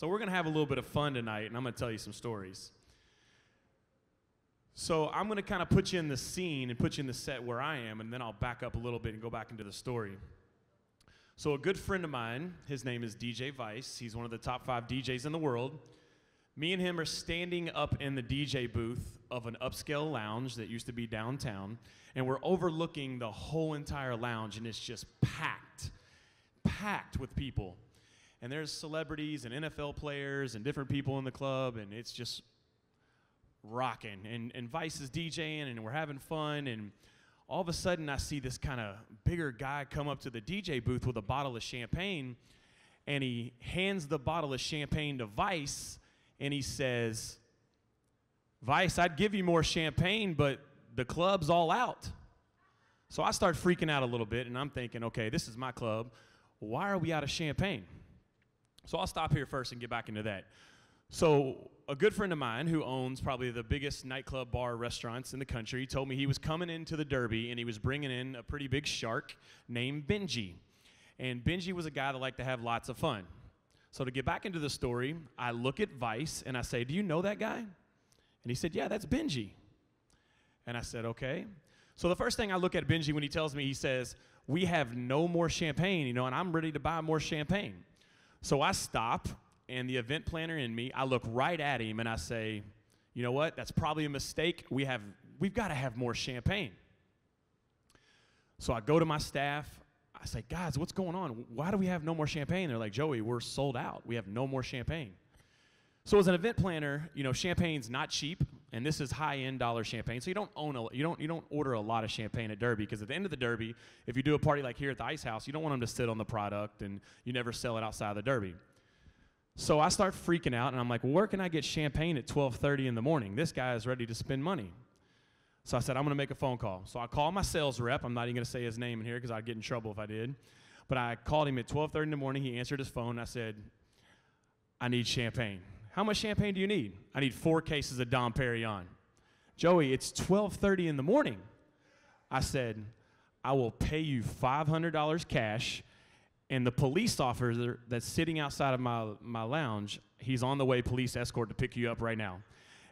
So we're going to have a little bit of fun tonight, and I'm going to tell you some stories. So I'm going to kind of put you in the scene and put you in the set where I am, and then I'll back up a little bit and go back into the story. So a good friend of mine, his name is DJ Vice. He's one of the top 5 DJs in the world. Me and him are standing up in the DJ booth of an upscale lounge that used to be downtown, and we're overlooking the whole entire lounge, and it's just packed with people. And there's celebrities and NFL players and different people in the club, and it's just rocking. And Vice is DJing, and we're having fun, and all of a sudden I see this kind of bigger guy come up to the DJ booth with a bottle of champagne, and he hands the bottle of champagne to Vice, and he says, "Vice, I'd give you more champagne, but the club's all out." So I start freaking out a little bit, and I'm thinking, okay, this is my club. Why are we out of champagne? So I'll stop here first and get back into that. So a good friend of mine who owns probably the biggest nightclub bar restaurants in the country told me he was coming into the Derby and he was bringing in a pretty big shark named Benji. And Benji was a guy that liked to have lots of fun. So to get back into the story, I look at Vice and I say, "Do you know that guy?" And he said, "Yeah, that's Benji." And I said, "Okay." So the first thing I look at Benji when he tells me, he says, "We have no more champagne, and I'm ready to buy more champagne." So I stop, and the event planner in me, I look right at him, and I say, "You know what? That's probably a mistake. We've got to have more champagne." So I go to my staff. I say, "Guys, what's going on? Why do we have no more champagne?" They're like, "Joey, we're sold out. We have no more champagne." So as an event planner, champagne's not cheap, and this is high-end dollar champagne. So you don't order a lot of champagne at Derby, because at the end of the Derby, if you do a party like here at the Ice House, you don't want them to sit on the product, and you never sell it outside of the Derby. So I start freaking out, and I'm like, well, where can I get champagne at 12:30 in the morning? This guy is ready to spend money. So I said, I'm going to make a phone call. So I call my sales rep. I'm not even going to say his name in here because I'd get in trouble if I did. But I called him at 12:30 in the morning. He answered his phone. I said, "I need champagne." "How much champagne do you need?" "I need 4 cases of Dom Perignon." "Joey, it's 12:30 in the morning." I said, "I will pay you $500 cash, and the police officer that's sitting outside of my lounge, he's on the way, police escort, to pick you up right now.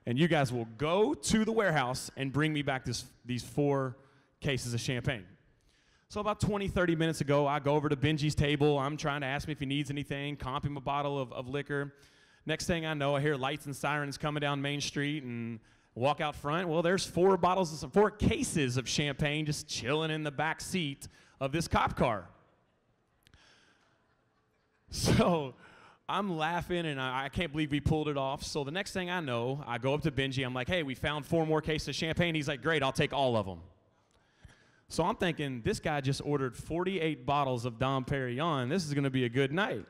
And you guys will go to the warehouse and bring me back these 4 cases of champagne." So about 20, 30 minutes ago, I go over to Benji's table. I'm trying to ask him if he needs anything, comp him a bottle of liquor. Next thing I know, I hear lights and sirens coming down Main Street and walk out front. Well, there's 4 cases of champagne just chilling in the back seat of this cop car. So I'm laughing, and I can't believe we pulled it off. So the next thing I know, I go up to Benji. I'm like, "Hey, we found 4 more cases of champagne." He's like, "Great, I'll take all of them." So I'm thinking, this guy just ordered 48 bottles of Dom Perignon. This is going to be a good night.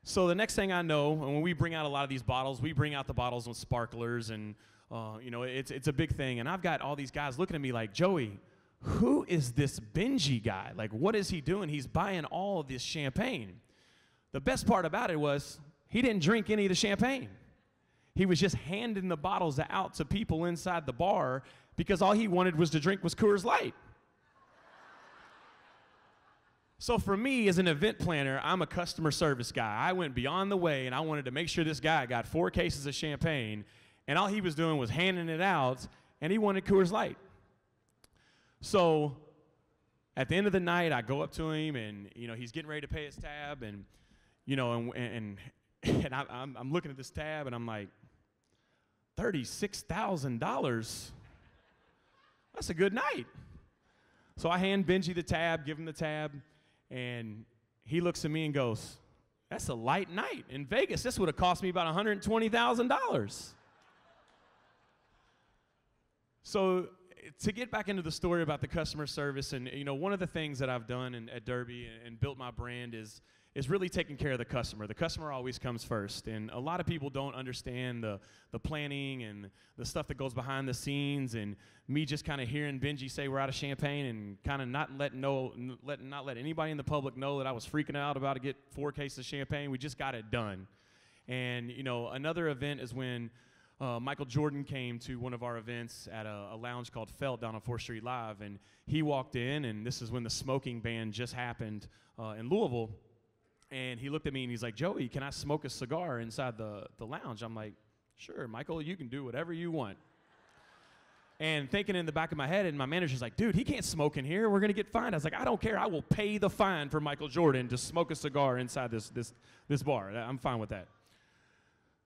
So the next thing I know, and when we bring out a lot of these bottles, we bring out the bottles with sparklers, and it's a big thing. And I've got all these guys looking at me like, "Joey, who is this Benji guy? Like, what is he doing? He's buying all of this champagne." The best part about it was he didn't drink any of the champagne. He was just handing the bottles out to people inside the bar because all he wanted was to drink was Coors Light. So for me, as an event planner, I'm a customer service guy. I went beyond the way, and I wanted to make sure this guy got 4 cases of champagne, and all he was doing was handing it out, and he wanted Coors Light. So at the end of the night, I go up to him, and he's getting ready to pay his tab, and I'm looking at this tab, and I'm like, $36,000. That's a good night. So I hand Benji the tab, give him the tab, and he looks at me and goes, "That's a light night. In Vegas, this would have cost me about $120,000. So to get back into the story about the customer service, and one of the things that I've done at Derby and built my brand is really taking care of the customer. The customer always comes first, and a lot of people don't understand the planning and the stuff that goes behind the scenes, and me just kind of hearing Benji say we're out of champagne and kind of not let anybody in the public know that I was freaking out about to get 4 cases of champagne. We just got it done. And another event is when Michael Jordan came to one of our events at a lounge called Felt down on 4th Street Live, and he walked in, and this is when the smoking ban just happened in Louisville. And he looked at me and he's like, Joey, can I smoke a cigar inside the lounge? I'm like, sure, Michael, you can do whatever you want. And thinking in the back of my head, and my manager's like, dude, he can't smoke in here. We're going to get fined. I was like, I don't care. I will pay the fine for Michael Jordan to smoke a cigar inside this bar. I'm fine with that.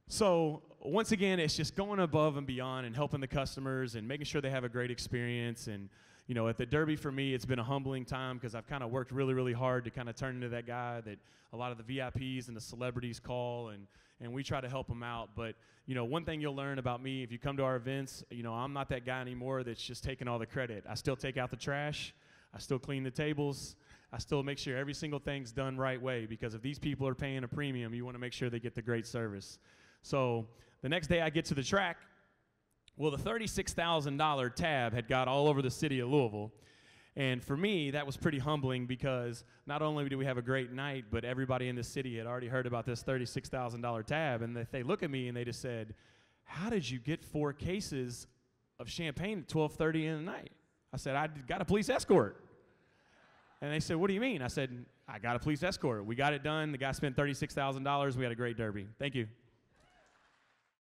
So once again, it's just going above and beyond and helping the customers and making sure they have a great experience. And, you know, at the Derby for me, it's been a humbling time because I've kind of worked really, really hard to kind of turn into that guy that a lot of the VIPs and the celebrities call, and we try to help them out. But, you know, one thing you'll learn about me, if you come to our events, you know, I'm not that guy anymore that's just taking all the credit. I still take out the trash. I still clean the tables. I still make sure every single thing's done right way, because if these people are paying a premium, you want to make sure they get the great service. So the next day I get to the track, well, the $36,000 tab had got all over the city of Louisville. And for me, that was pretty humbling because not only did we have a great night, but everybody in the city had already heard about this $36,000 tab. And they look at me and they just said, how did you get 4 cases of champagne at 12:30 in the night? I said, I got a police escort. And they said, what do you mean? I said, I got a police escort. We got it done. The guy spent $36,000. We had a great Derby. Thank you.